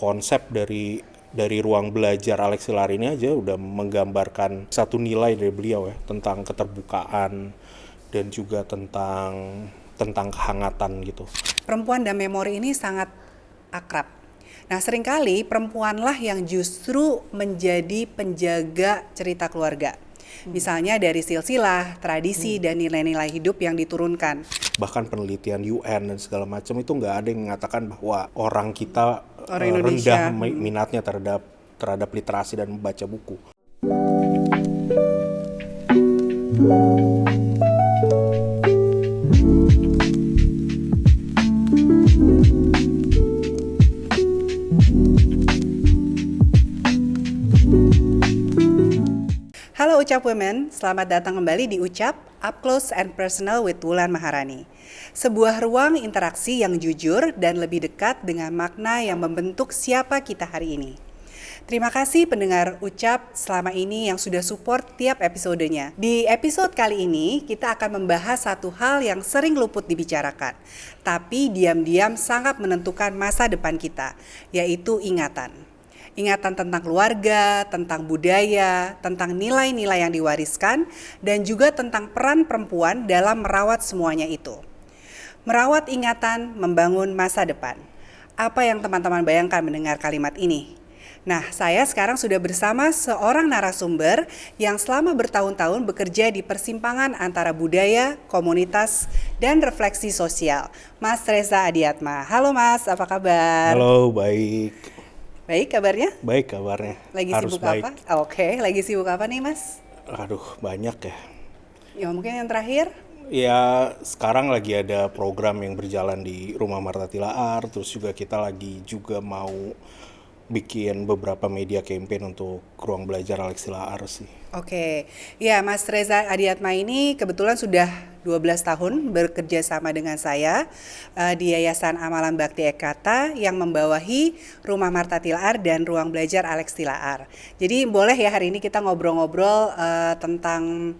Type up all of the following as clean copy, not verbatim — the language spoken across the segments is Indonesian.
konsep dari ruang belajar Alex Tilaar ini aja udah menggambarkan satu nilai dari beliau ya, tentang keterbukaan dan juga tentang kehangatan gitu. Perempuan dan memori ini sangat akrab. Nah, seringkali perempuanlah yang justru menjadi penjaga cerita keluarga. Misalnya dari silsilah, tradisi, dan nilai-nilai hidup yang diturunkan. Bahkan penelitian UN dan segala macam itu nggak ada yang mengatakan bahwa orang kita Orang rendah Indonesia. minatnya terhadap literasi dan membaca buku. Halo Ucap Women, selamat datang kembali di Ucap, Up Close and Personal with Wulan Maharani. Sebuah ruang interaksi yang jujur dan lebih dekat dengan makna yang membentuk siapa kita hari ini. Terima kasih pendengar Ucap selama ini yang sudah support tiap episodenya. Di episode kali ini, kita akan membahas satu hal yang sering luput dibicarakan, tapi diam-diam sangat menentukan masa depan kita, yaitu ingatan. Ingatan tentang keluarga, tentang budaya, tentang nilai-nilai yang diwariskan, dan juga tentang peran perempuan dalam merawat semuanya itu. Merawat ingatan, membangun masa depan. Apa yang teman-teman bayangkan mendengar kalimat ini? Nah, saya sekarang sudah bersama seorang narasumber yang selama bertahun-tahun bekerja di persimpangan antara budaya, komunitas, dan refleksi sosial. Mas Reza Adiatma. Halo Mas, apa kabar? Halo, baik. Baik kabarnya? Baik kabarnya. Lagi Harus sibuk baik. apa? Oke, lagi sibuk apa nih Mas? Aduh, banyak ya. Ya mungkin yang terakhir? Ya, sekarang lagi ada program yang berjalan di Rumah Marta Tilaar, terus juga kita lagi juga mau bikin beberapa media campaign untuk ruang belajar Alex Tilaar sih. Oke, ya Mas Reza Adiatma ini kebetulan sudah 12 tahun bekerja sama dengan saya di Yayasan Amalan Bakti Ekata yang membawahi Rumah Marta Tilaar dan Ruang Belajar Alex Tilaar. Jadi boleh ya hari ini kita ngobrol-ngobrol tentang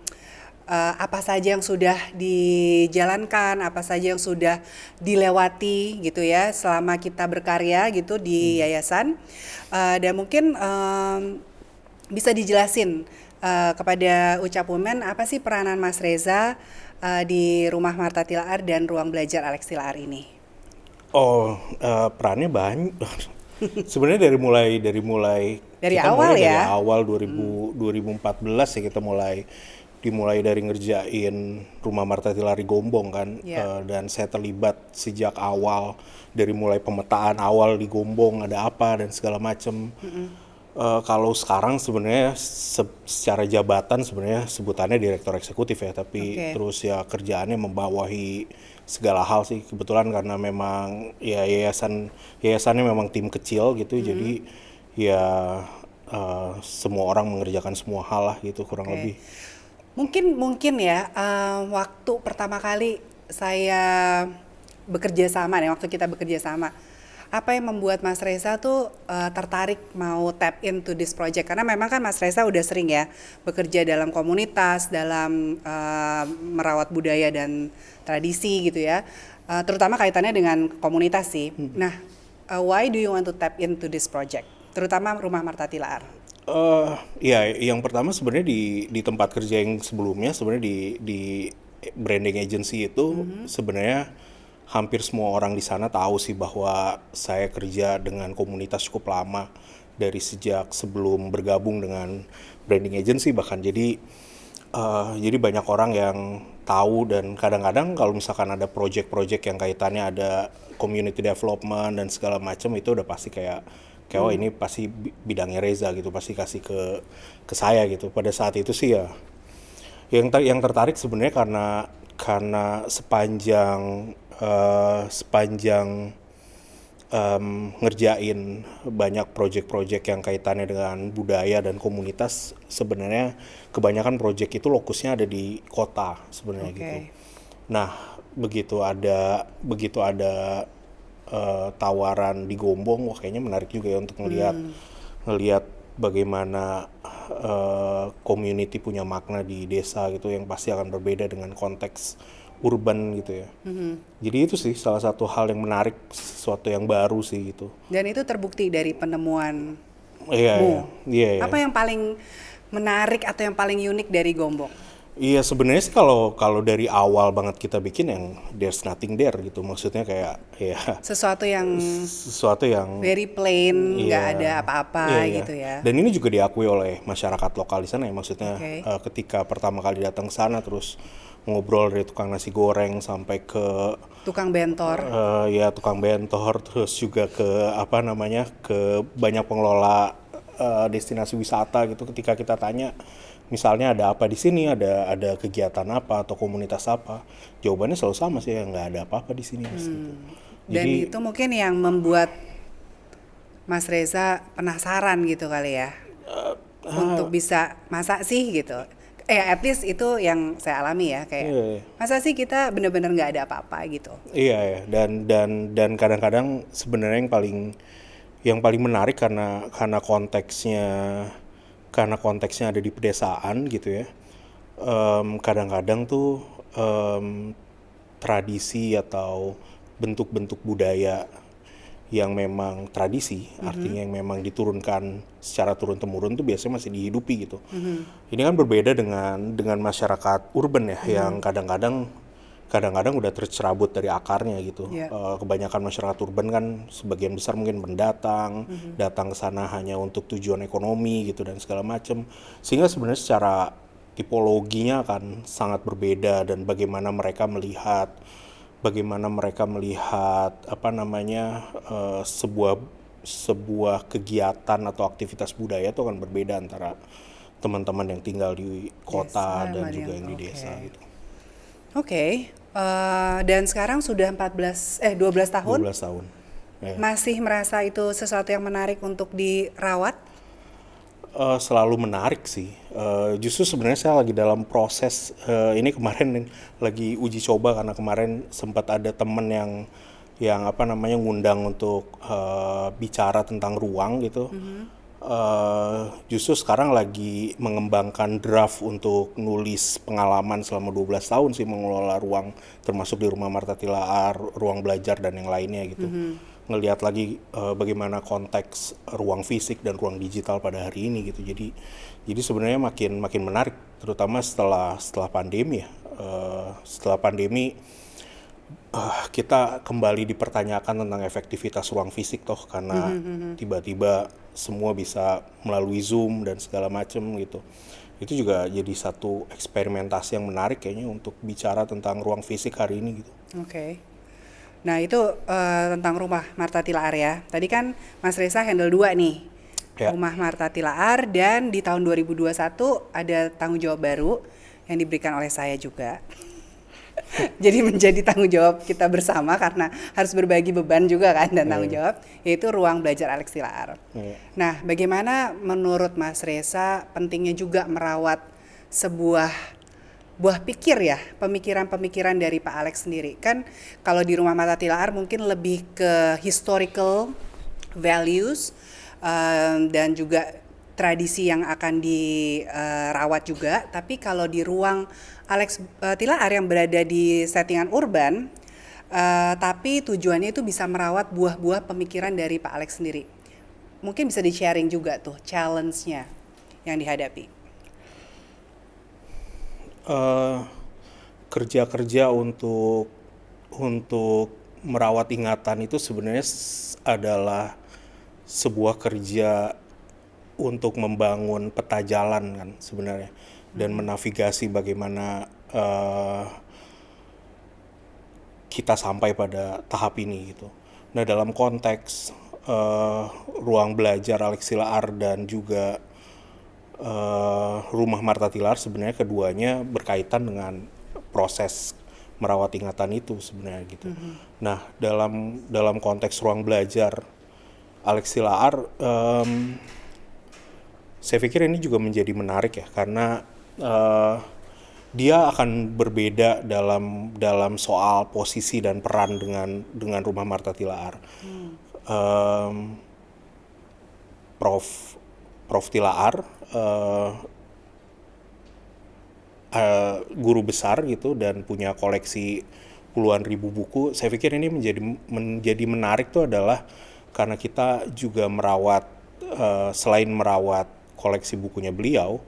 apa saja yang sudah dijalankan, apa saja yang sudah dilewati gitu ya selama kita berkarya gitu di yayasan. Dan mungkin bisa dijelasin kepada Ucap Women apa sih peranan Mas Reza di Rumah Marta Tilaar dan Ruang Belajar Alex Tilaar ini? Oh, perannya banyak. Sebenarnya dari kita awal mulai ya. dari awal 2014 ya, kita dimulai dari ngerjain Rumah Marta Tilaar di Gombong kan. Yeah. Dan saya terlibat sejak awal, dari mulai pemetaan awal di Gombong ada apa dan segala macam. Kalau sekarang sebenarnya secara jabatan sebenarnya sebutannya direktur eksekutif ya, tapi terus ya kerjaannya membawahi segala hal sih. Kebetulan karena memang ya yayasannya memang tim kecil gitu, jadi ya semua orang mengerjakan semua hal lah gitu kurang lebih. Mungkin ya waktu pertama kali saya bekerja sama nih, waktu kita bekerja sama, apa yang membuat Mas Reza tuh tertarik mau tap into this project? Karena memang kan Mas Reza udah sering ya bekerja dalam komunitas, dalam merawat budaya dan tradisi gitu ya, terutama kaitannya dengan komunitas sih. Nah, why do you want to tap into this project, terutama Rumah Marta Tilaar? Ya, yang pertama sebenarnya di tempat kerja yang sebelumnya sebenarnya di branding agency itu sebenarnya hampir semua orang di sana tahu sih bahwa saya kerja dengan komunitas cukup lama dari sejak sebelum bergabung dengan branding agency bahkan. Jadi banyak orang yang tahu, dan kadang-kadang kalau misalkan ada project-project yang kaitannya ada community development dan segala macam, itu udah pasti kayak oh ini pasti bidangnya Reza gitu, pasti kasih ke saya gitu. Pada saat itu sih ya yang tertarik sebenarnya karena sepanjang ngerjain banyak project-project yang kaitannya dengan budaya dan komunitas, sebenarnya kebanyakan project itu lokusnya ada di kota sebenarnya gitu. Nah, begitu ada tawaran di Gombong, wah kayaknya menarik juga ya untuk ngelihat bagaimana community punya makna di desa gitu, yang pasti akan berbeda dengan konteks urban gitu ya. Jadi itu sih salah satu hal yang menarik, sesuatu yang baru sih gitu. Dan itu terbukti dari penemuanmu. Iya, iya. Apa yang paling menarik atau yang paling unik dari Gombong? Iya sebenarnya sih kalau dari awal banget kita bikin yang there's nothing there gitu, maksudnya kayak ya Sesuatu yang sesuatu yang very plain, nggak iya, ada apa-apa iya, iya. gitu ya. Dan ini juga diakui oleh masyarakat lokal di sana ya, maksudnya Oke. ketika pertama kali datang ke sana terus ngobrol dari tukang nasi goreng sampai ke Tukang bentor. ya tukang bentor, terus juga ke apa namanya ke banyak pengelola destinasi wisata gitu. Ketika kita tanya misalnya ada apa di sini, ada kegiatan apa atau komunitas apa, jawabannya selalu sama sih, ya nggak ada apa-apa di sini Mas, gitu. Dan itu mungkin yang membuat Mas Reza penasaran gitu kali ya. Untuk bisa masa sih gitu. At least itu yang saya alami ya kayak Iya. masa sih kita bener-bener nggak ada apa-apa gitu. Iya ya, dan kadang-kadang sebenarnya yang paling menarik karena konteksnya ada di pedesaan gitu ya. Kadang-kadang tuh tradisi atau bentuk-bentuk budaya yang memang tradisi, artinya yang memang diturunkan secara turun-temurun tuh biasanya masih dihidupi gitu. Ini kan berbeda dengan masyarakat urban ya, yang kadang-kadang udah tercerabut dari akarnya gitu. Iya. Kebanyakan masyarakat urban kan sebagian besar mungkin pendatang, datang ke sana hanya untuk tujuan ekonomi gitu dan segala macam. Sehingga sebenarnya secara tipologinya akan sangat berbeda, dan bagaimana mereka melihat apa namanya sebuah kegiatan atau aktivitas budaya itu akan berbeda antara teman-teman yang tinggal di kota Desa dan sama juga yang- yang di oke. desa gitu. Oke. Dan sekarang sudah 12 tahun 12 tahun. Ya. masih merasa itu sesuatu yang menarik untuk dirawat. Selalu menarik sih. Justru sebenarnya saya lagi dalam proses ini kemarin lagi uji coba, karena kemarin sempat ada temen yang apa namanya ngundang untuk bicara tentang ruang gitu. Justru sekarang lagi mengembangkan draft untuk nulis pengalaman selama 12 tahun sih mengelola ruang, termasuk di Rumah Marta Tilaar, ruang belajar dan yang lainnya gitu. Ngelihat lagi bagaimana konteks ruang fisik dan ruang digital pada hari ini gitu. Jadi sebenarnya makin menarik, terutama setelah pandemi ya. Setelah pandemi kita kembali dipertanyakan tentang efektivitas ruang fisik toh, karena tiba-tiba semua bisa melalui Zoom dan segala macam gitu. Itu juga jadi satu eksperimentasi yang menarik kayaknya untuk bicara tentang ruang fisik hari ini gitu. Oke. Nah itu tentang Rumah Marta Tilaar ya. Tadi kan Mas Reza handle 2 nih. Ya. Rumah Marta Tilaar, dan di tahun 2021 ada tanggung jawab baru yang diberikan oleh saya juga. Jadi menjadi tanggung jawab kita bersama karena harus berbagi beban juga kan dan tanggung jawab, yaitu Ruang Belajar Alex Tilaar. Nah, bagaimana menurut Mas Reza pentingnya juga merawat sebuah buah pikir ya, pemikiran-pemikiran dari Pak Alex sendiri. Kan kalau di Rumah Marta Tilaar mungkin lebih ke historical values dan juga tradisi yang akan dirawat juga. Tapi kalau di Ruang Alex Tilaar yang berada di settingan urban, tapi tujuannya itu bisa merawat buah-buah pemikiran dari Pak Alex sendiri. Mungkin bisa di-sharing juga tuh challenge-nya yang dihadapi. Kerja-kerja untuk merawat ingatan itu sebenarnya adalah sebuah kerja untuk membangun peta jalan kan sebenarnya, dan menavigasi bagaimana kita sampai pada tahap ini gitu. Nah dalam konteks ruang belajar Alex Tilaar dan juga Rumah Marta Tilaar, sebenarnya keduanya berkaitan dengan proses merawat ingatan itu sebenarnya gitu. Nah dalam konteks ruang belajar Alex Tilaar, saya pikir ini juga menjadi menarik ya, karena dia akan berbeda dalam soal posisi dan peran dengan Rumah Marta Tilaar. Prof Tilaar guru besar gitu dan punya koleksi puluhan ribu buku. Saya pikir ini menjadi menarik tuh adalah karena kita juga merawat, selain merawat koleksi bukunya beliau,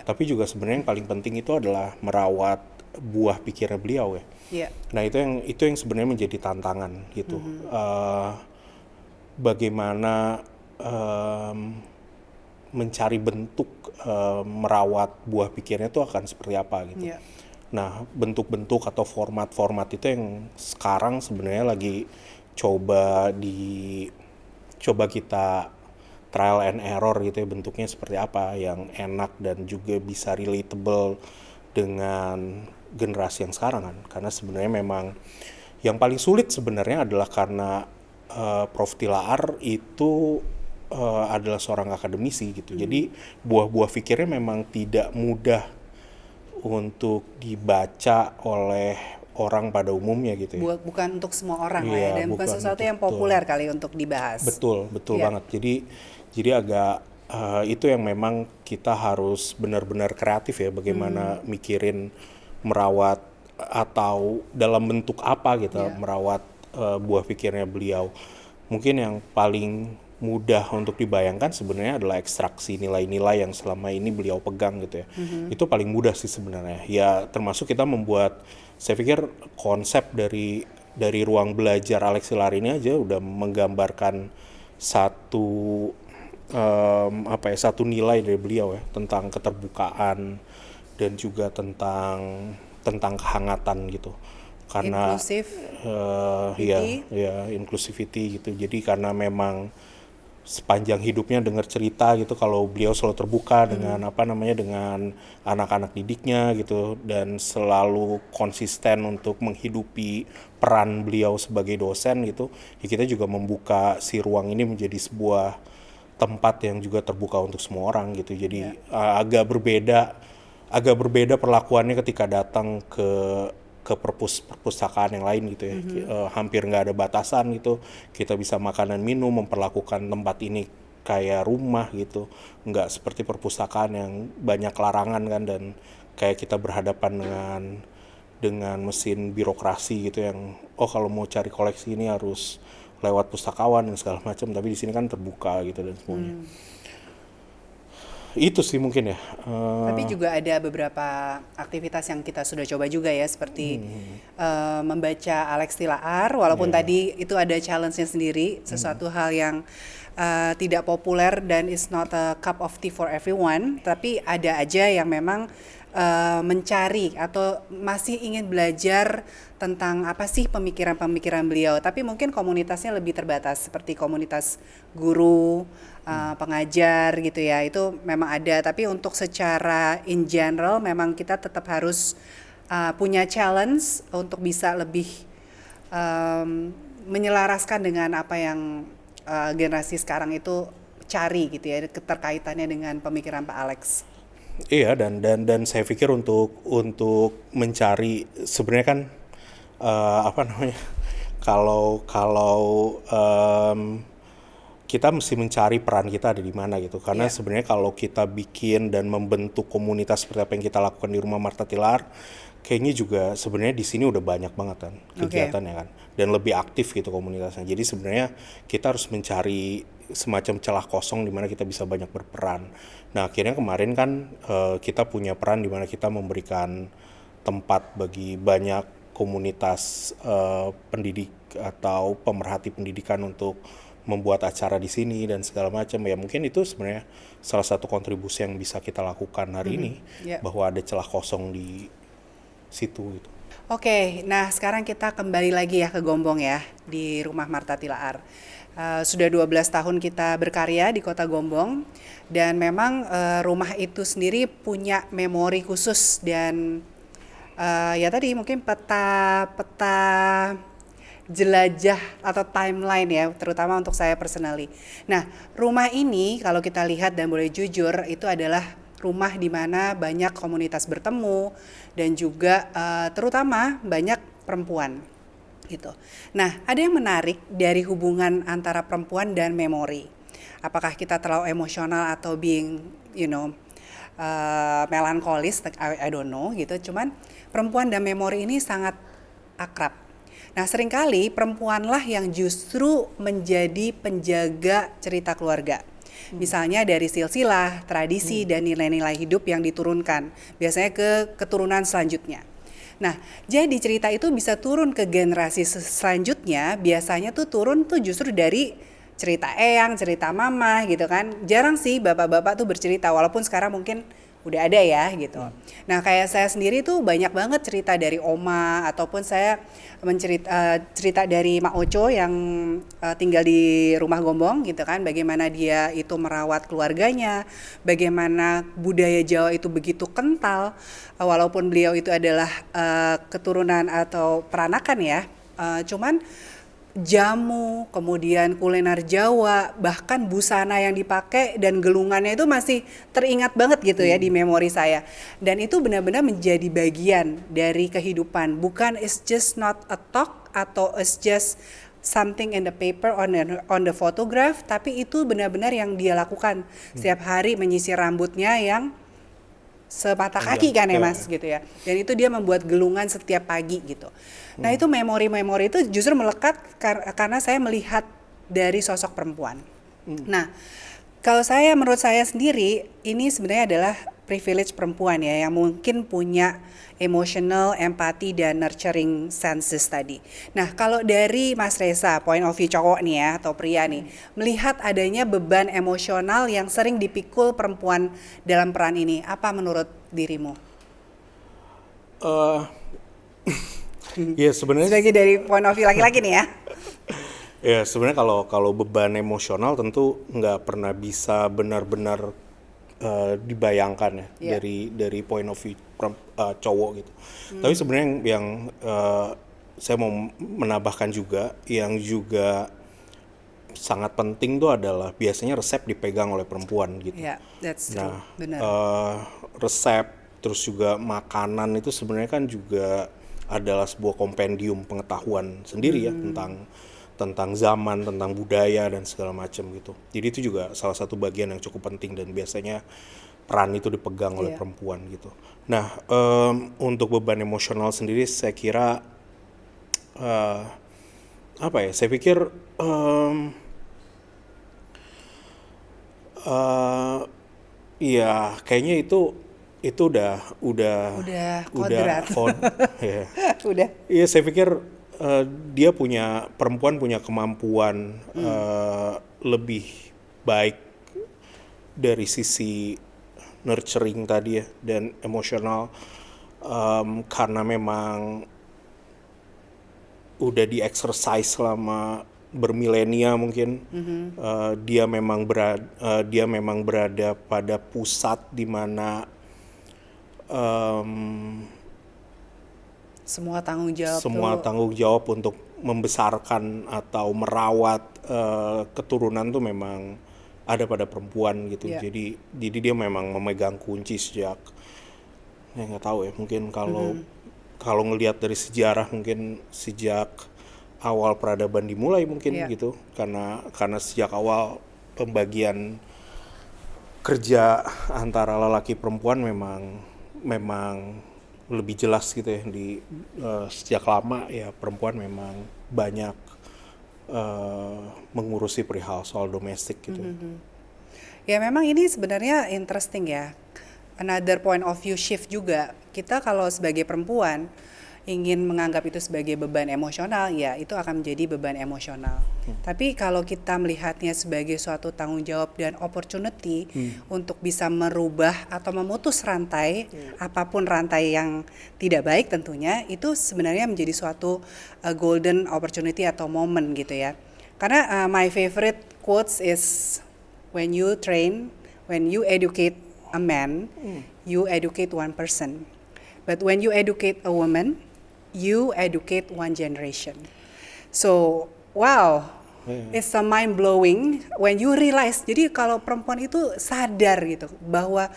tapi juga sebenarnya yang paling penting itu adalah merawat buah pikirnya beliau ya. Nah itu yang sebenarnya menjadi tantangan gitu. Bagaimana mencari bentuk merawat buah pikirnya itu akan seperti apa gitu. Nah bentuk-bentuk atau format-format itu yang sekarang sebenarnya lagi coba kita trial and error gitu ya, bentuknya seperti apa yang enak dan juga bisa relatable dengan generasi yang sekarang kan. Karena sebenarnya memang yang paling sulit sebenarnya adalah karena Prof. Tilaar itu adalah seorang akademisi gitu. Jadi buah-buah pikirnya memang tidak mudah untuk dibaca oleh orang pada umumnya gitu ya. Bukan untuk semua orang lah ya, dan bukan sesuatu yang populer kali untuk dibahas. Betul banget. Jadi agak itu yang memang kita harus benar-benar kreatif ya, bagaimana mikirin merawat atau dalam bentuk apa gitu merawat buah pikirnya beliau. Mungkin yang paling mudah untuk dibayangkan sebenarnya adalah ekstraksi nilai-nilai yang selama ini beliau pegang gitu ya. Itu paling mudah sih sebenarnya. Ya termasuk kita membuat, saya pikir konsep dari ruang belajar Alex Tilaar ini aja udah menggambarkan satu satu nilai dari beliau ya, tentang keterbukaan dan juga tentang kehangatan gitu. Karena inclusivity gitu. Jadi karena memang sepanjang hidupnya dengar cerita gitu kalau beliau selalu terbuka dengan dengan anak-anak didiknya gitu, dan selalu konsisten untuk menghidupi peran beliau sebagai dosen gitu. Ya kita juga membuka si ruang ini menjadi sebuah tempat yang juga terbuka untuk semua orang gitu. Jadi agak berbeda perlakuannya ketika datang ke perpustakaan yang lain gitu ya. Hampir nggak ada batasan gitu, kita bisa makanan minum, memperlakukan tempat ini kayak rumah gitu, nggak seperti perpustakaan yang banyak larangan kan, dan kayak kita berhadapan dengan mesin birokrasi gitu yang kalau mau cari koleksi ini harus lewat pustakawan dan segala macam, tapi di sini kan terbuka gitu dan semuanya. Itu sih mungkin ya. Tapi juga ada beberapa aktivitas yang kita sudah coba juga ya, seperti membaca Alex Tilaar, walaupun tadi itu ada challenge-nya sendiri, sesuatu hal yang tidak populer dan is not a cup of tea for everyone, tapi ada aja yang memang mencari atau masih ingin belajar tentang apa sih pemikiran-pemikiran beliau, tapi mungkin komunitasnya lebih terbatas, seperti komunitas guru, pengajar gitu ya, itu memang ada. Tapi untuk secara in general memang kita tetap harus punya challenge untuk bisa lebih menyelaraskan dengan apa yang generasi sekarang itu cari gitu ya, keterkaitannya dengan pemikiran Pak Alex. Iya, dan saya pikir untuk mencari sebenarnya kan kalau kita mesti mencari peran kita ada di mana gitu, karena sebenarnya kalau kita bikin dan membentuk komunitas seperti apa yang kita lakukan di Rumah Martha Tilaar, kayaknya juga sebenarnya di sini udah banyak banget kan kegiatannya kan, dan lebih aktif gitu komunitasnya. Jadi sebenarnya kita harus mencari semacam celah kosong di mana kita bisa banyak berperan. Nah akhirnya kemarin kan kita punya peran di mana kita memberikan tempat bagi banyak komunitas pendidik atau pemerhati pendidikan untuk membuat acara di sini dan segala macam ya. Mungkin itu sebenarnya salah satu kontribusi yang bisa kita lakukan hari ini, bahwa ada celah kosong di situ gitu. Oke, nah sekarang kita kembali lagi ya ke Gombong ya, di Rumah Martha Tilaar. Sudah 12 tahun kita berkarya di Kota Gombong, dan memang rumah itu sendiri punya memori khusus, dan ya tadi mungkin peta jelajah atau timeline ya, terutama untuk saya personally. Nah, rumah ini kalau kita lihat dan boleh jujur, itu adalah rumah di mana banyak komunitas bertemu dan juga terutama banyak perempuan gitu. Nah, ada yang menarik dari hubungan antara perempuan dan memori. Apakah kita terlalu emosional atau being melankolis, I don't know gitu. Cuman perempuan dan memori ini sangat akrab. Nah, seringkali perempuanlah yang justru menjadi penjaga cerita keluarga. Misalnya dari silsilah, tradisi, dan nilai-nilai hidup yang diturunkan, biasanya ke keturunan selanjutnya. Nah, jadi cerita itu bisa turun ke generasi selanjutnya, biasanya tuh turun tuh justru dari cerita eyang, cerita mama gitu kan. Jarang sih bapak-bapak tuh bercerita, walaupun sekarang mungkin udah ada ya gitu. Nah, kayak saya sendiri tuh banyak banget cerita dari oma, ataupun saya cerita dari Mak Oco yang tinggal di rumah Gombong gitu kan, bagaimana dia itu merawat keluarganya, bagaimana budaya Jawa itu begitu kental, walaupun beliau itu adalah keturunan atau peranakan ya, cuman jamu, kemudian kuliner Jawa, bahkan busana yang dipakai dan gelungannya itu masih teringat banget gitu ya di memori saya. Dan itu benar-benar menjadi bagian dari kehidupan. Bukan it's just not a talk atau it's just something in the paper on the photograph, tapi itu benar-benar yang dia lakukan setiap hari, menyisir rambutnya yang semata kaki kan ya Mas gitu ya. Dan itu dia membuat gelungan setiap pagi gitu. Nah, itu memori-memori itu justru melekat karena saya melihat dari sosok perempuan. Nah, kalau menurut saya sendiri ini sebenarnya adalah privilege perempuan ya, yang mungkin punya emotional, empathy, dan nurturing senses tadi. Nah, kalau dari Mas Reza, point of view cowok nih ya, atau pria nih, melihat adanya beban emosional yang sering dipikul perempuan dalam peran ini, apa menurut dirimu? Ya sebenarnya Sebagai dari point of view laki-laki nih ya. ya sebenarnya kalau beban emosional tentu nggak pernah bisa benar-benar dibayangkan ya dari point of view cowok gitu. Tapi sebenarnya yang saya mau menambahkan juga yang juga sangat penting tuh adalah biasanya resep dipegang oleh perempuan gitu. Ya, that's true. Nah, Benar. resep terus juga makanan itu sebenarnya kan juga adalah sebuah kompendium pengetahuan sendiri ya tentang zaman, tentang budaya dan segala macam gitu. Jadi itu juga salah satu bagian yang cukup penting dan biasanya peran itu dipegang oleh perempuan gitu. Nah, untuk beban emosional sendiri saya kira apa ya? Saya pikir ya kayaknya itu udah kodrat. Ya. Udah. Iya, saya pikir perempuan punya kemampuan lebih baik dari sisi nurturing tadi ya dan emosional karena memang udah di exercise selama bermilenia mungkin. Dia memang berada pada pusat di mana semua tanggung jawab untuk membesarkan atau merawat keturunan tuh memang ada pada perempuan gitu. Jadi dia memang memegang kunci sejak nggak tahu ya, mungkin kalau ngelihat dari sejarah mungkin sejak awal peradaban dimulai mungkin gitu, karena sejak awal pembagian kerja antara lelaki perempuan memang lebih jelas gitu ya di sejak lama ya perempuan memang banyak mengurusi perihal soal domestik gitu. Ya memang ini sebenarnya interesting ya. Another point of view shift juga. Kita kalau sebagai perempuan ingin menganggap itu sebagai beban emosional, ya itu akan menjadi beban emosional. Tapi kalau kita melihatnya sebagai suatu tanggung jawab dan opportunity untuk bisa merubah atau memutus rantai, apapun rantai yang tidak baik tentunya, itu sebenarnya menjadi suatu golden opportunity atau moment gitu ya. Karena my favorite quotes is when you educate a man, you educate one person. But when you educate a woman, you educate one generation. So, wow, it's a mind blowing when you realize. Jadi kalau perempuan itu sadar gitu bahwa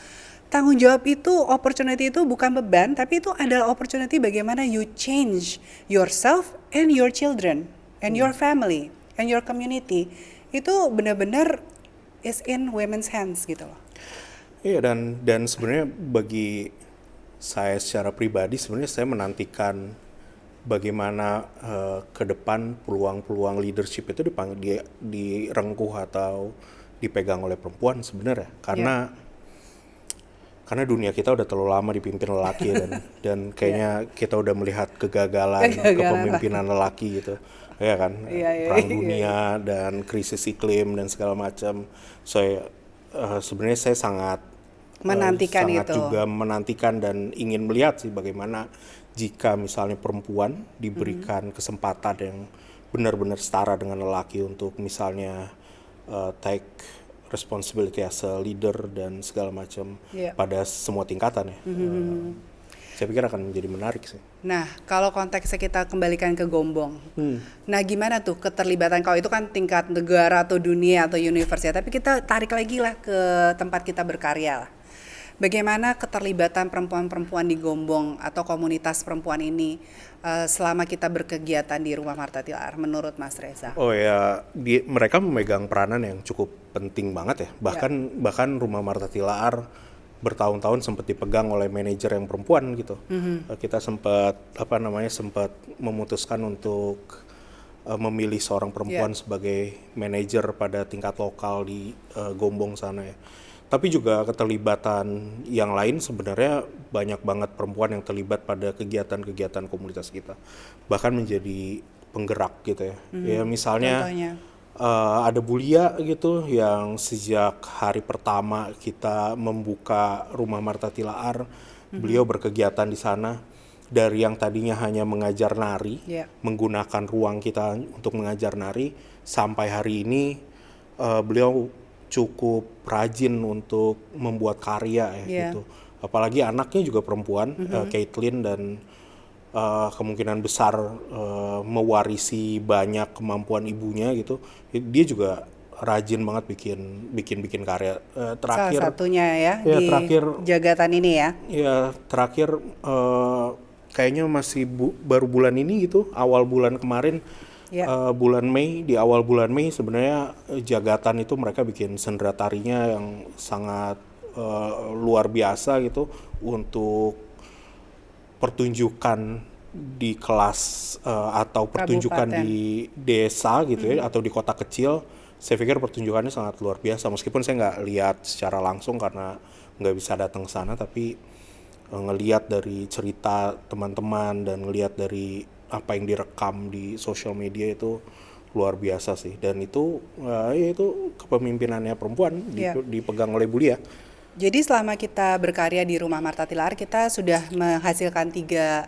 tanggung jawab itu, opportunity itu bukan beban, tapi itu adalah opportunity bagaimana you change yourself and your children and your family and your community. Itu benar-benar is in women's hands gitu loh. Iya, dan sebenarnya bagi saya secara pribadi sebenarnya saya menantikan bagaimana ke depan peluang-peluang leadership itu direngkuh atau dipegang oleh perempuan sebenarnya, Ya, karena dunia kita udah terlalu lama dipimpin lelaki dan ya. kayaknya kita udah melihat kegagalan Kegagalan lah. kepemimpinan lelaki gitu, ya kan. Iya, iya, Perang iya, iya. dunia dan krisis iklim dan segala macam. Sebenarnya saya Menantikan sangat itu. juga menantikan dan ingin melihat sih bagaimana jika misalnya perempuan diberikan kesempatan yang benar-benar setara dengan lelaki untuk misalnya take responsibility as a leader dan segala macam Iya. pada semua tingkatan ya. Saya pikir akan menjadi menarik sih. Nah, kalau konteksnya kita kembalikan ke Gombong. Nah, gimana tuh keterlibatan, kalau itu kan tingkat negara atau dunia atau universe ya, tapi kita tarik lagi lah ke tempat kita berkarya lah. Bagaimana keterlibatan perempuan-perempuan di Gombong atau komunitas perempuan ini selama kita berkegiatan di Rumah Marta Tilaar menurut Mas Reza? Oh ya, mereka memegang peranan yang cukup penting banget ya. Bahkan Rumah Marta Tilaar bertahun-tahun sempat dipegang oleh manajer yang perempuan gitu. Kita sempat memutuskan untuk memilih seorang perempuan sebagai manajer pada tingkat lokal di Gombong sana ya. Tapi juga keterlibatan yang lain sebenarnya banyak banget perempuan yang terlibat pada kegiatan-kegiatan komunitas kita. Bahkan menjadi penggerak gitu ya. Ya misalnya Contohnya? ada Bulia gitu yang sejak hari pertama kita membuka Rumah Marta Tilaar, beliau berkegiatan di sana dari yang tadinya hanya mengajar nari, Ya. menggunakan ruang kita untuk mengajar nari, sampai hari ini beliau cukup rajin untuk membuat karya ya Ya. gitu. Apalagi anaknya juga perempuan, Caitlin, dan kemungkinan besar mewarisi banyak kemampuan ibunya gitu. Dia juga rajin banget bikin karya. Salah Terakhir satunya ya ya di terakhir Jagatan ini ya. ya terakhir kayaknya baru bulan ini gitu, awal bulan kemarin. Ya. Di awal bulan Mei sebenarnya Jagatan itu mereka bikin sendera tarinya yang sangat luar biasa gitu untuk pertunjukan di kelas atau pertunjukan Kabupaten. di desa gitu ya atau di kota kecil. Saya pikir pertunjukannya sangat luar biasa meskipun saya nggak lihat secara langsung karena nggak bisa datang ke sana, tapi ngelihat dari cerita teman-teman dan ngelihat dari apa yang direkam di sosial media itu luar biasa sih. Dan itu ya itu kepemimpinannya perempuan Ya. dipegang oleh Bulia. Jadi selama kita berkarya di Rumah Marta Tilaar, kita sudah menghasilkan 3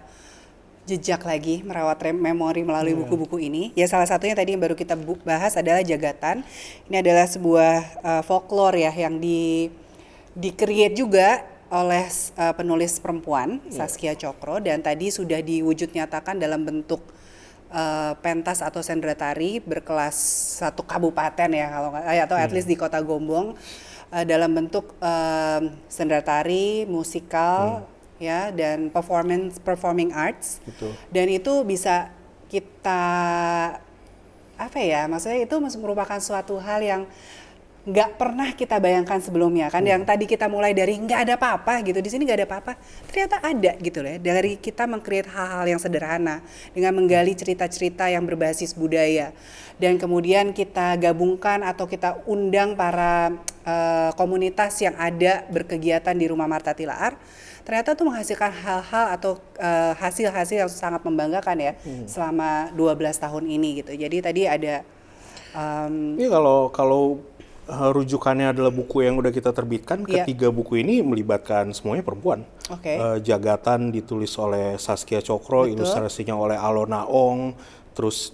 jejak lagi merawat memori melalui buku-buku ini. Ya salah satunya tadi yang baru kita bahas adalah Jagatan. Ini adalah sebuah folklore ya yang di-create juga oleh penulis perempuan Saskia Cokro, dan tadi sudah diwujud nyatakan dalam bentuk pentas atau sendera tari berkelas 1 kabupaten ya kalau atau at least di Kota Gombong dalam bentuk sendera tari, musikal ya, dan performing arts. Gitu. Dan itu bisa kita apa ya, maksudnya itu merupakan suatu hal yang nggak pernah kita bayangkan sebelumnya kan. Yang tadi kita mulai dari nggak ada apa-apa gitu, di sini nggak ada apa-apa, ternyata ada gitu loh ya. Dari kita meng-create hal-hal yang sederhana dengan menggali cerita-cerita yang berbasis budaya, dan kemudian kita gabungkan atau kita undang para komunitas yang ada berkegiatan di Rumah Marta Tilaar, ternyata tuh menghasilkan hal-hal atau hasil-hasil yang sangat membanggakan ya selama 12 tahun ini gitu. Jadi tadi ada Ini kalau rujukannya adalah buku yang udah kita terbitkan, Iya. ketiga buku ini melibatkan semuanya perempuan. Oke. Jagatan ditulis oleh Saskia Cokro, Betul. ilustrasinya oleh Alona Ong, terus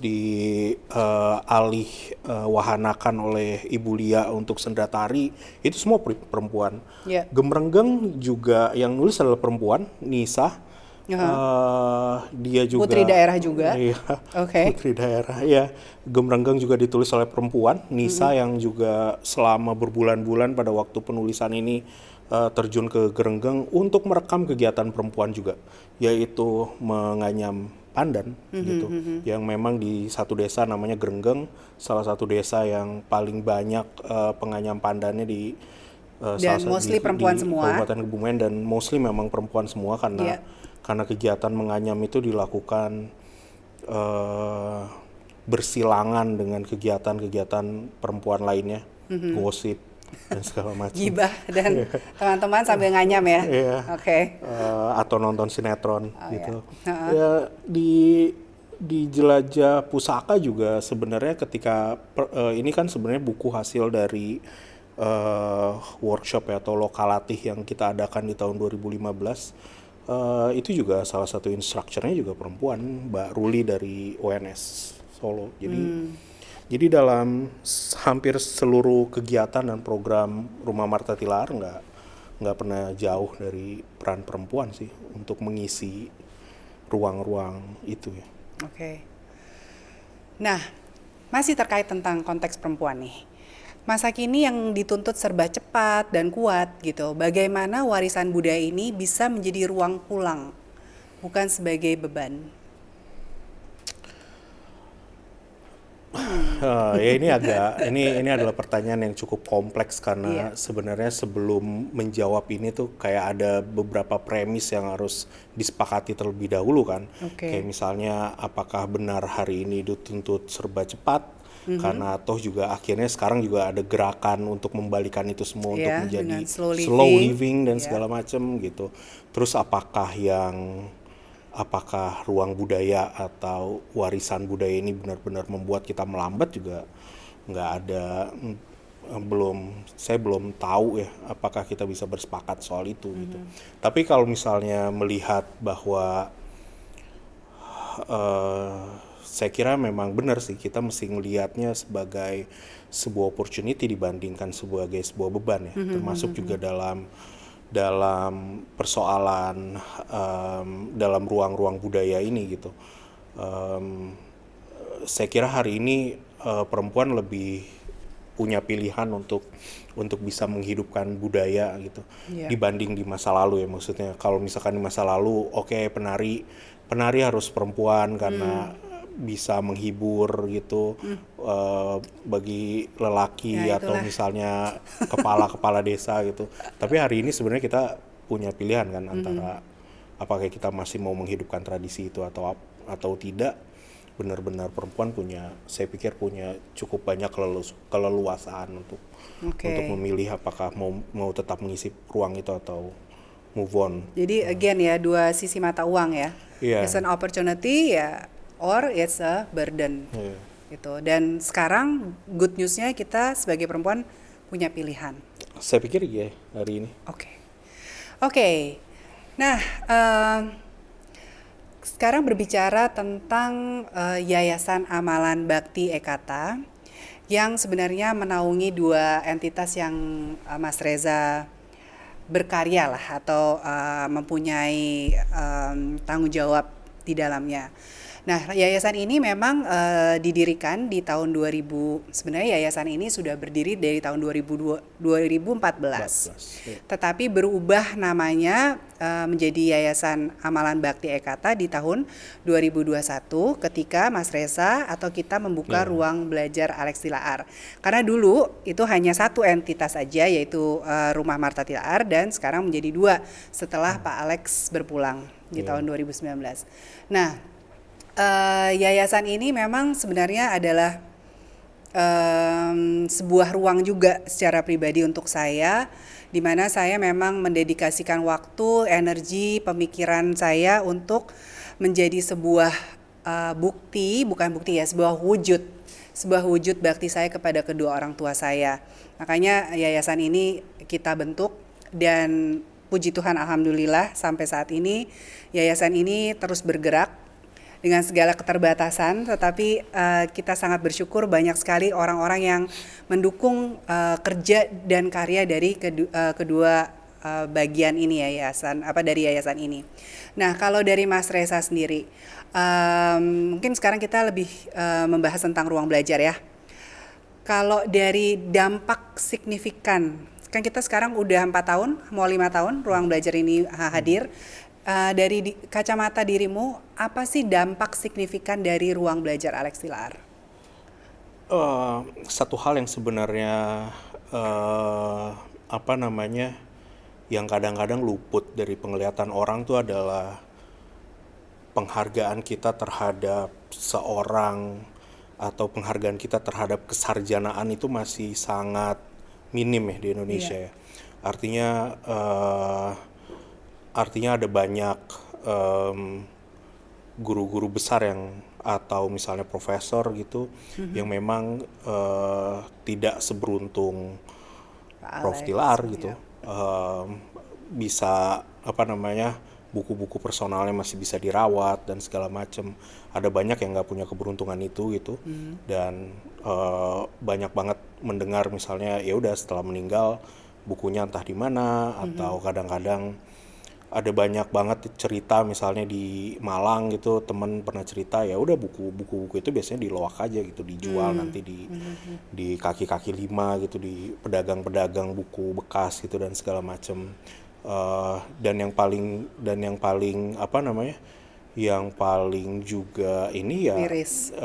wahanakan oleh Ibu Lia untuk sendera tari, itu semua perempuan. Iya. Gemrenggeng juga yang nulis adalah perempuan, Nisa. Dia juga Putri daerah juga. Iya, Oke. putri daerah ya. Gemrenggeng juga ditulis oleh perempuan, Nisa, yang juga selama berbulan-bulan pada waktu penulisan ini terjun ke Gerenggeng untuk merekam kegiatan perempuan juga, yaitu menganyam pandan gitu, yang memang di satu desa namanya Gerenggeng, salah satu desa yang paling banyak penganyam pandannya Dan mostly perempuan semua. Kabupaten Kebumen, dan mostly memang perempuan semua Iya. karena kegiatan menganyam itu dilakukan bersilangan dengan kegiatan-kegiatan perempuan lainnya, gosip dan segala macam. Gibah dan teman-teman sambil nganyam ya. Iya. Oke. Atau nonton sinetron gitu. Heeh. Ya di Jelajah Pusaka juga sebenarnya ketika ini kan sebenarnya buku hasil dari workshop ya, atau lokalatih yang kita adakan di tahun 2015. Itu juga salah satu instrukturnya juga perempuan, Mbak Ruli dari ONS Solo. Jadi dalam hampir seluruh kegiatan dan program Rumah Marta Tilaar nggak pernah jauh dari peran perempuan sih untuk mengisi ruang-ruang itu ya. Oke. Nah, masih terkait tentang konteks perempuan nih. Masa kini yang dituntut serba cepat dan kuat gitu. Bagaimana warisan budaya ini bisa menjadi ruang pulang, bukan sebagai beban? Ya ini adalah pertanyaan yang cukup kompleks karena sebenarnya sebelum menjawab ini tuh kayak ada beberapa premis yang harus disepakati terlebih dahulu kan. Oke. Kayak misalnya apakah benar hari ini dituntut serba cepat, karena toh juga akhirnya sekarang juga ada gerakan untuk membalikan itu semua untuk menjadi dengan slow slow living. living dan segala macam gitu. Terus apakah ruang budaya atau warisan budaya ini benar-benar membuat kita melambat juga nggak ada, saya belum tahu ya apakah kita bisa bersepakat soal itu gitu. Tapi kalau misalnya melihat bahwa saya kira memang benar sih kita mesti melihatnya sebagai sebuah opportunity dibandingkan sebagai sebuah beban ya, termasuk juga dalam persoalan dalam ruang-ruang budaya ini gitu. Saya kira hari ini perempuan lebih punya pilihan untuk bisa menghidupkan budaya gitu dibanding di masa lalu ya. Maksudnya kalau misalkan di masa lalu penari harus perempuan karena bisa menghibur gitu bagi lelaki atau misalnya kepala desa gitu. Tapi hari ini sebenarnya kita punya pilihan kan antara apakah kita masih mau menghidupkan tradisi itu atau tidak. Benar-benar perempuan saya pikir punya cukup banyak keleluasaan untuk memilih apakah mau tetap mengisi ruang itu atau move on. Jadi again ya, dua sisi mata uang ya. It's an opportunity ya, or it's a burden gitu. Dan sekarang good newsnya kita sebagai perempuan punya pilihan. Saya pikir iya hari ini. Oke. Nah, sekarang berbicara tentang Yayasan Amalan Bakti Ekata yang sebenarnya menaungi dua entitas yang Mas Reza berkarya lah atau mempunyai tanggung jawab di dalamnya. Nah, yayasan ini memang didirikan di tahun 2000. Sebenarnya yayasan ini sudah berdiri dari tahun 2014. Tetapi berubah namanya menjadi Yayasan Amalan Bakti Ekata di tahun 2021 ketika Mas Reza atau kita membuka ruang belajar Alex Tilaar. Karena dulu itu hanya satu entitas saja yaitu Rumah Marta Tilaar, dan sekarang menjadi dua setelah Pak Alex berpulang di tahun 2019. Nah, yayasan ini memang sebenarnya adalah sebuah ruang juga secara pribadi untuk saya, di mana saya memang mendedikasikan waktu, energi, pemikiran saya untuk menjadi sebuah sebuah wujud bakti saya kepada kedua orang tua saya. Makanya yayasan ini kita bentuk, dan puji Tuhan alhamdulillah sampai saat ini yayasan ini terus bergerak dengan segala keterbatasan, tetapi kita sangat bersyukur banyak sekali orang-orang yang mendukung kerja dan karya dari kedua bagian ini dari yayasan ini. Nah, kalau dari Mas Reza sendiri, mungkin sekarang kita lebih membahas tentang ruang belajar ya. Kalau dari dampak signifikan, kan kita sekarang udah 4 tahun, mau 5 tahun ruang belajar ini hadir. Dari kacamata dirimu, apa sih dampak signifikan dari ruang belajar Alex Tilaar? Satu hal yang sebenarnya apa namanya, yang kadang-kadang luput dari penglihatan orang tuh adalah penghargaan kita terhadap seorang atau penghargaan kita terhadap kesarjanaan itu masih sangat minim ya di Indonesia Iya. ya. Artinya artinya ada banyak guru-guru besar yang atau misalnya profesor gitu yang memang tidak seberuntung Pak Prof. Alex, Tilar gitu. ya. Bisa apa namanya, buku-buku personalnya masih bisa dirawat dan segala macam. Ada banyak yang nggak punya keberuntungan itu gitu. Dan banyak banget mendengar misalnya ya udah setelah meninggal bukunya entah di mana, atau kadang-kadang ada banyak banget cerita misalnya di Malang gitu, temen pernah cerita ya udah buku-buku itu biasanya diloak aja gitu, dijual nanti di kaki-kaki lima gitu, di pedagang-pedagang buku bekas gitu dan segala macem. Dan yang paling apa namanya, yang paling juga ini ya Miris.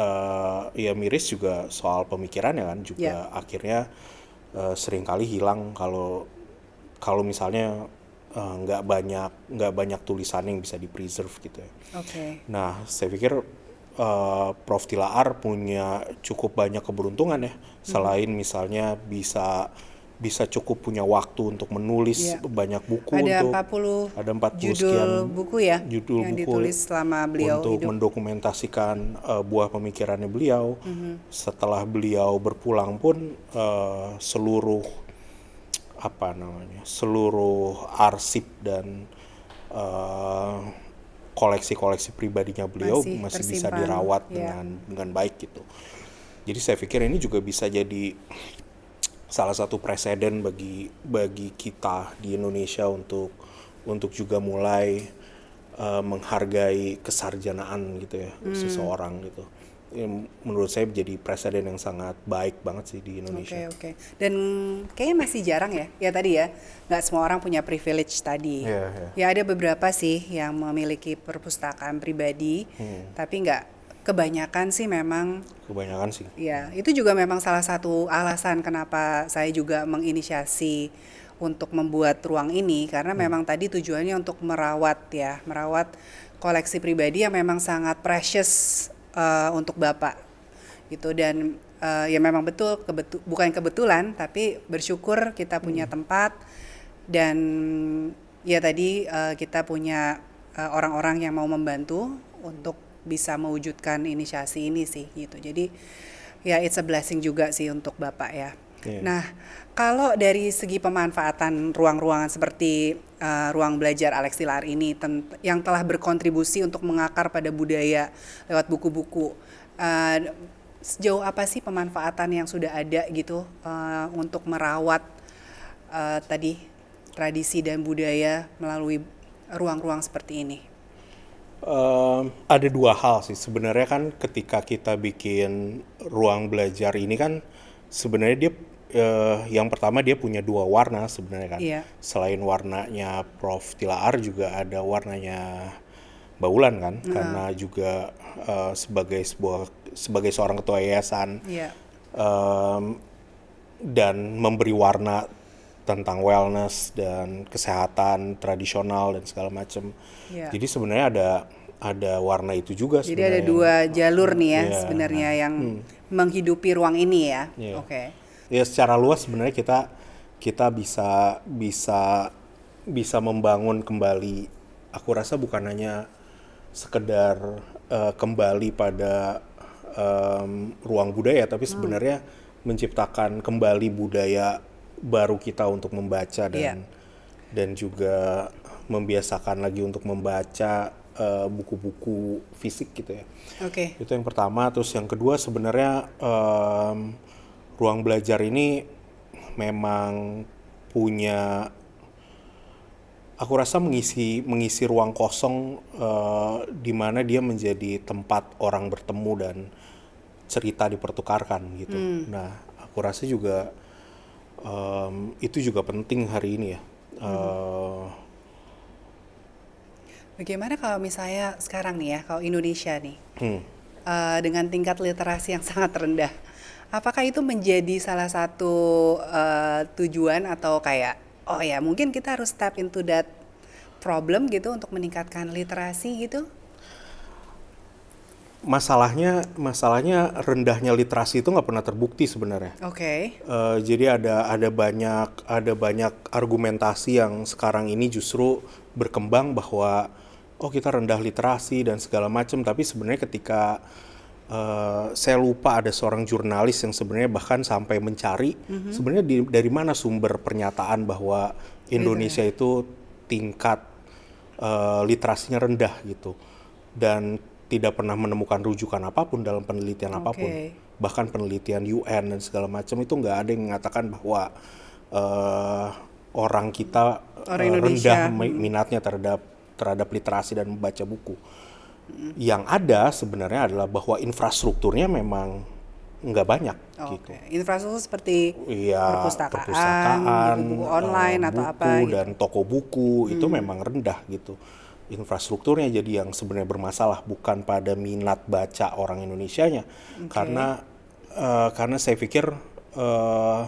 ya miris juga soal pemikirannya kan juga Ya. akhirnya seringkali hilang kalau kalau misalnya nggak banyak tulisan yang bisa di-preserve gitu ya. Oke. Nah, saya pikir Prof. Tilaar punya cukup banyak keberuntungan ya, selain misalnya bisa cukup punya waktu untuk menulis Iya. banyak buku, Ada untuk 40 ada 40 judul sekian buku ya judul yang buku ditulis selama beliau untuk hidup. mendokumentasikan buah pemikirannya beliau. Setelah beliau berpulang pun seluruh apa namanya, seluruh arsip dan eh, koleksi-koleksi pribadinya beliau Masih masih bisa tersimpan. dirawat Ya. dengan baik gitu. Jadi saya pikir ini juga bisa jadi salah satu preseden bagi kita di Indonesia untuk juga mulai menghargai kesarjanaan gitu ya seseorang gitu. Ini menurut saya jadi presiden yang sangat baik banget sih di Indonesia. Oke. Dan kayaknya masih jarang ya. Ya tadi ya, nggak semua orang punya privilege tadi. Iya, iya. Ya ada beberapa sih yang memiliki perpustakaan pribadi, tapi nggak kebanyakan sih memang. Kebanyakan sih. Ya, itu juga memang salah satu alasan kenapa saya juga menginisiasi untuk membuat ruang ini, karena memang tadi tujuannya untuk merawat koleksi pribadi yang memang sangat precious untuk Bapak gitu. Dan ya memang betul bukan kebetulan, tapi bersyukur kita punya tempat, dan ya tadi kita punya orang-orang yang mau membantu untuk bisa mewujudkan inisiasi ini sih gitu. Jadi ya it's a blessing juga sih untuk Bapak ya. Iya. Nah, kalau dari segi pemanfaatan ruang-ruangan seperti ruang belajar Alex Tilaar ini yang telah berkontribusi untuk mengakar pada budaya lewat buku-buku, sejauh apa sih pemanfaatan yang sudah ada gitu untuk merawat tadi tradisi dan budaya melalui ruang-ruang seperti ini? Ada dua hal sih sebenarnya kan, ketika kita bikin ruang belajar ini kan sebenarnya dia yang pertama dia punya dua warna sebenarnya kan. Iya. Selain warnanya Prof. Tilaar juga ada warnanya Baulan kan, karena juga sebagai seorang ketua yayasan Iya. dan memberi warna tentang wellness dan kesehatan tradisional dan segala macam. Iya. Jadi sebenarnya ada warna itu juga Jadi ada sebenarnya. dua jalur nih ya Iya, sebenarnya yang menghidupi ruang ini ya. Iya. Oke. Ya secara luas sebenarnya kita bisa membangun kembali. Aku rasa bukan hanya sekedar kembali pada ruang budaya, tapi sebenarnya menciptakan kembali budaya baru kita untuk membaca Iya. dan juga membiasakan lagi untuk membaca buku-buku fisik gitu ya. Oke. Itu yang pertama. Terus yang kedua sebenarnya ruang belajar ini memang punya, aku rasa mengisi ruang kosong di mana dia menjadi tempat orang bertemu dan cerita dipertukarkan gitu. Nah, aku rasa juga itu juga penting hari ini ya. Bagaimana kalau misalnya sekarang nih ya, kalau Indonesia nih dengan tingkat literasi yang sangat rendah, Apakah itu menjadi salah satu tujuan atau kayak, oh ya mungkin kita harus tap into that problem gitu untuk meningkatkan literasi gitu? Masalahnya rendahnya literasi itu nggak pernah terbukti sebenarnya. Oke. Jadi ada banyak argumentasi yang sekarang ini justru berkembang bahwa oh kita rendah literasi dan segala macam, tapi sebenarnya ketika saya lupa ada seorang jurnalis yang sebenarnya bahkan sampai mencari sebenarnya dari mana sumber pernyataan bahwa Indonesia itu tingkat literasinya rendah gitu, dan tidak pernah menemukan rujukan apapun dalam penelitian apapun, Oke. bahkan penelitian UN dan segala macam itu nggak ada yang mengatakan bahwa eh, orang kita Orang rendah Indonesia. minatnya terhadap literasi dan membaca buku. Yang ada sebenarnya adalah bahwa infrastrukturnya memang nggak banyak gitu. Oke. Infrastruktur seperti Iya, perpustakaan, perpustakaan, buku-buku online atau apa buku gitu. dan toko buku itu memang rendah gitu. Infrastrukturnya jadi yang sebenarnya bermasalah, bukan pada minat baca orang Indonesianya. Oke. Karena saya pikir eh,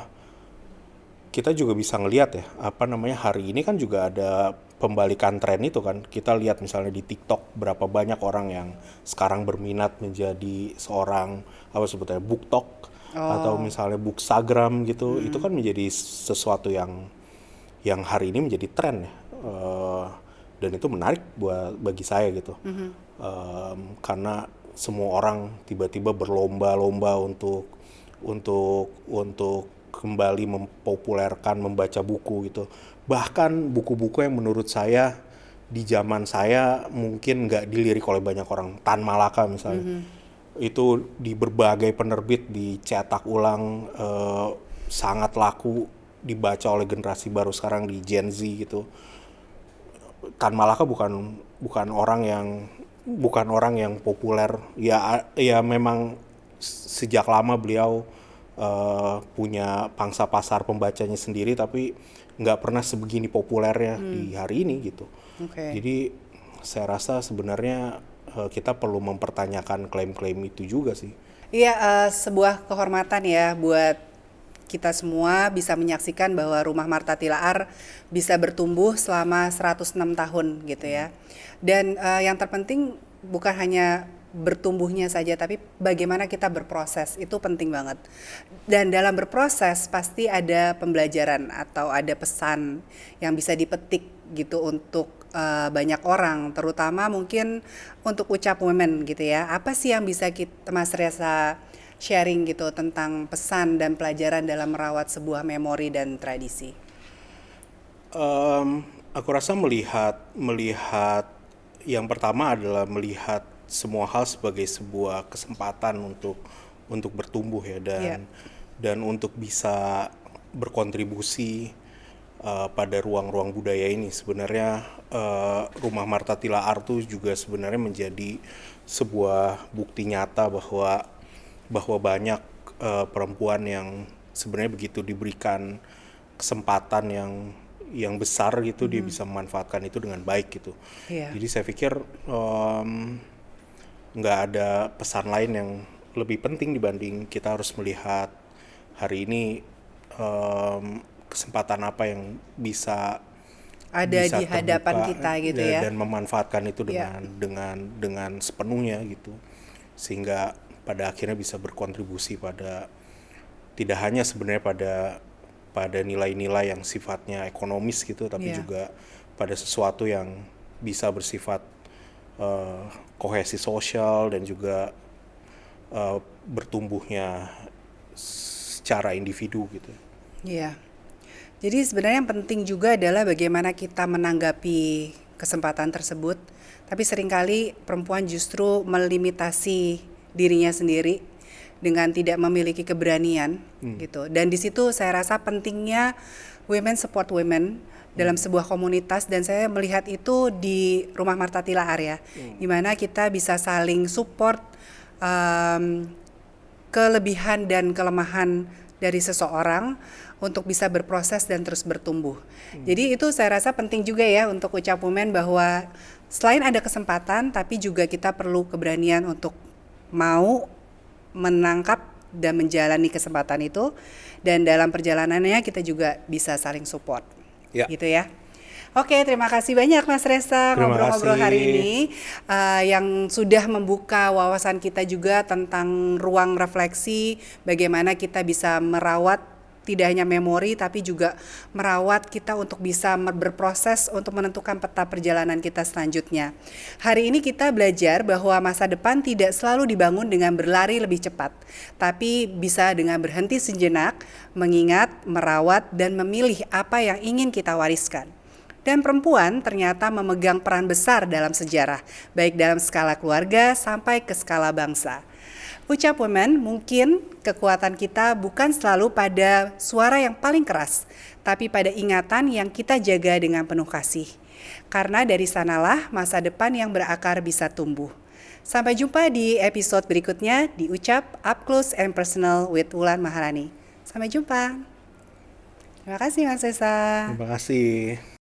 kita juga bisa ngelihat ya, apa namanya, hari ini kan juga ada pembalikan tren itu kan. Kita lihat misalnya di TikTok berapa banyak orang yang sekarang berminat menjadi seorang apa sebetulnya booktok atau misalnya bookstagram gitu. Itu kan menjadi sesuatu yang hari ini menjadi tren ya. Dan itu menarik bagi saya gitu. Karena semua orang tiba-tiba berlomba-lomba untuk kembali mempopulerkan membaca buku gitu. Bahkan buku-buku yang menurut saya di zaman saya mungkin nggak dilirik oleh banyak orang. Tan Malaka misalnya. Itu di berbagai penerbit dicetak ulang, sangat laku dibaca oleh generasi baru sekarang di Gen Z gitu. Tan Malaka bukan orang yang populer. Ya memang sejak lama beliau punya pangsa pasar pembacanya sendiri, tapi nggak pernah sebegini populernya di hari ini gitu. Oke. Jadi saya rasa sebenarnya kita perlu mempertanyakan klaim-klaim itu juga sih. Iya, sebuah kehormatan ya buat kita semua bisa menyaksikan bahwa Rumah Marta Tilaar bisa bertumbuh selama 106 tahun gitu ya. Dan yang terpenting bukan hanya bertumbuhnya saja, tapi bagaimana kita berproses, itu penting banget. Dan dalam berproses pasti ada pembelajaran atau ada pesan yang bisa dipetik gitu untuk banyak orang, terutama mungkin untuk Ucap Women gitu ya. Apa sih yang bisa kita, Mas Reza, sharing gitu tentang pesan dan pelajaran dalam merawat sebuah memori dan tradisi? Aku rasa melihat yang pertama adalah melihat semua hal sebagai sebuah kesempatan untuk bertumbuh ya, Iya. dan untuk bisa berkontribusi pada ruang-ruang budaya ini. Sebenarnya Rumah Marta Tilaar tuh juga sebenarnya menjadi sebuah bukti nyata bahwa banyak perempuan yang sebenarnya begitu diberikan kesempatan yang besar gitu, dia bisa memanfaatkan itu dengan baik gitu. Iya. Jadi saya pikir nggak ada pesan lain yang lebih penting dibanding kita harus melihat hari ini kesempatan apa yang bisa Ada di hadapan terbuka kita gitu ya. dan memanfaatkan itu Iya. dengan sepenuhnya gitu, sehingga pada akhirnya bisa berkontribusi pada tidak hanya sebenarnya pada nilai-nilai yang sifatnya ekonomis gitu, tapi Iya. juga pada sesuatu yang bisa bersifat kohesi sosial dan juga bertumbuhnya secara individu gitu. Iya. Jadi sebenarnya yang penting juga adalah bagaimana kita menanggapi kesempatan tersebut. Tapi seringkali perempuan justru melimitasi dirinya sendiri dengan tidak memiliki keberanian gitu. Dan di situ saya rasa pentingnya women support women dalam sebuah komunitas, dan saya melihat itu di Rumah Marta Tilaar ya. Di mana kita bisa saling support kelebihan dan kelemahan dari seseorang untuk bisa berproses dan terus bertumbuh. Jadi itu saya rasa penting juga ya untuk Ucap Women, bahwa selain ada kesempatan, tapi juga kita perlu keberanian untuk mau menangkap dan menjalani kesempatan itu, dan dalam perjalanannya kita juga bisa saling support. Ya. Gitu ya. Oke, terima kasih banyak Mas Reza Terima ngobrol-ngobrol kasih. hari ini yang sudah membuka wawasan kita juga tentang ruang refleksi, bagaimana kita bisa merawat tidak hanya memori tapi juga merawat kita untuk bisa berproses untuk menentukan peta perjalanan kita selanjutnya. Hari ini kita belajar bahwa masa depan tidak selalu dibangun dengan berlari lebih cepat, tapi bisa dengan berhenti sejenak, mengingat, merawat, dan memilih apa yang ingin kita wariskan. Dan perempuan ternyata memegang peran besar dalam sejarah, baik dalam skala keluarga sampai ke skala bangsa. Ucap Women, mungkin kekuatan kita bukan selalu pada suara yang paling keras, tapi pada ingatan yang kita jaga dengan penuh kasih. Karena dari sanalah masa depan yang berakar bisa tumbuh. Sampai jumpa di episode berikutnya di Ucap Up Close and Personal with Wulan Maharani. Sampai jumpa. Terima kasih Mas Reza. Terima kasih.